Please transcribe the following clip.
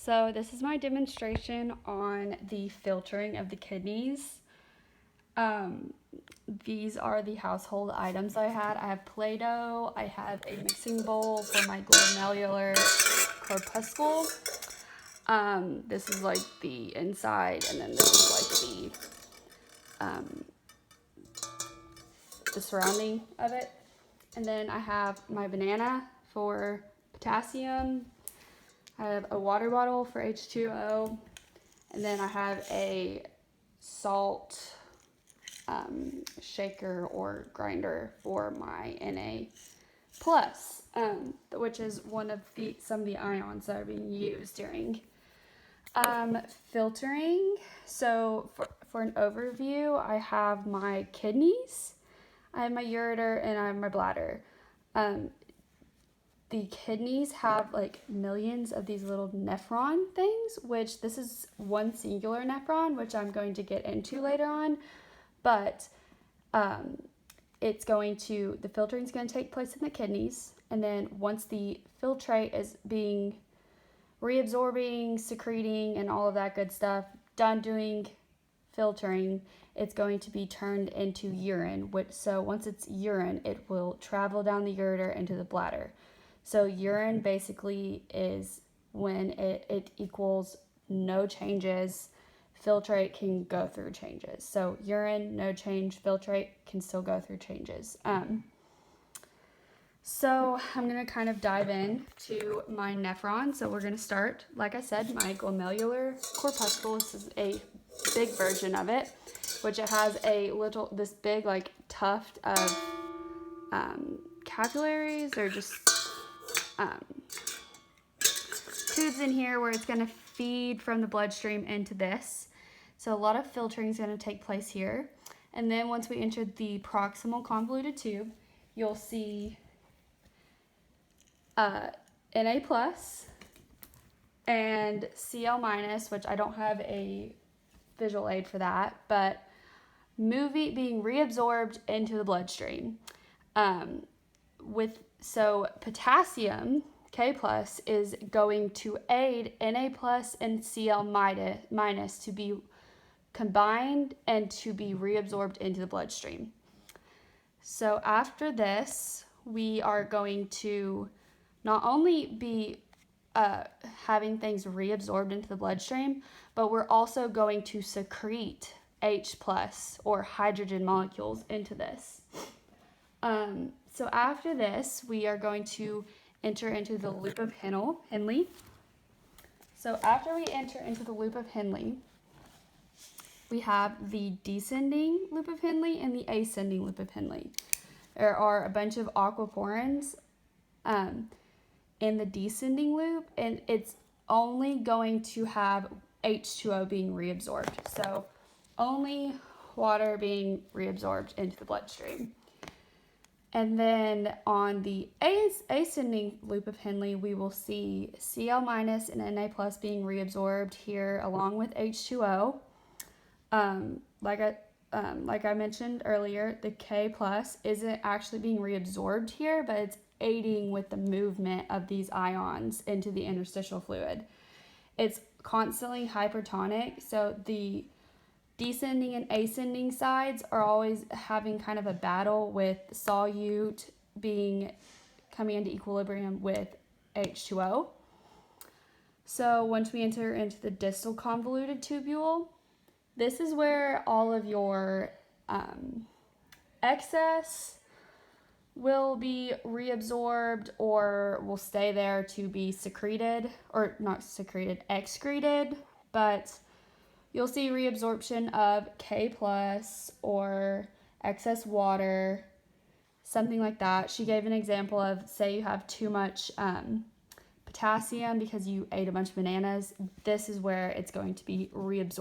So this is my demonstration on the filtering of the kidneys. These are the household items I had. I have Play-Doh, I have a mixing bowl for my glomerular corpuscle. This is like the inside, and then this is like the surrounding of it. And then I have my banana for potassium. I have a water bottle for H2O, and then I have a salt shaker or grinder for my Na plus, which is some of the ions that are being used during filtering. So for an overview, I have my kidneys, I have my ureter, and I have my bladder. The kidneys have like millions of these little nephron things, which this is one singular nephron, which I'm going to get into later on. But the filtering is going to take place in the kidneys. And then once the filtrate is being reabsorbing, secreting, and all of that good stuff, done doing filtering, it's going to be turned into urine. So once it's urine, it will travel down the ureter into the bladder. So urine basically is when it equals no changes, filtrate can go through changes. So urine, no change, filtrate can still go through changes. So I'm going to kind of dive in to my nephron. So we're going to start, like I said, my glomerular corpuscle. This is a big version of it, which it has this big like tuft of capillaries, or just tubes in here where it's going to feed from the bloodstream into this. So a lot of filtering is going to take place here. And then once we enter the proximal convoluted tube, you'll see Na plus and Cl minus, which I don't have a visual aid for that, but being reabsorbed into the bloodstream. So potassium, K plus, is going to aid Na plus and Cl minus to be combined and to be reabsorbed into the bloodstream. So after this, we are going to not only be having things reabsorbed into the bloodstream, but we're also going to secrete H plus or hydrogen molecules into this. So after this, we are going to enter into the loop of Henle. So after we enter into the loop of Henle, we have the descending loop of Henle and the ascending loop of Henle. There are a bunch of aquaporins in the descending loop, and it's only going to have H2O being reabsorbed. So only water being reabsorbed into the bloodstream. And then on the ascending loop of Henle, we will see Cl minus and Na plus being reabsorbed here along with H2O. Like I mentioned earlier, the K plus isn't actually being reabsorbed here, but it's aiding with the movement of these ions into the interstitial fluid. It's constantly hypertonic, so the descending and ascending sides are always having kind of a battle with solute coming into equilibrium with H2O. So once we enter into the distal convoluted tubule, this is where all of your excess will be reabsorbed or will stay there to be secreted, or not secreted, excreted, but you'll see reabsorption of K plus or excess water, something like that. She gave an example of, say you have too much potassium because you ate a bunch of bananas. This is where it's going to be reabsorbed.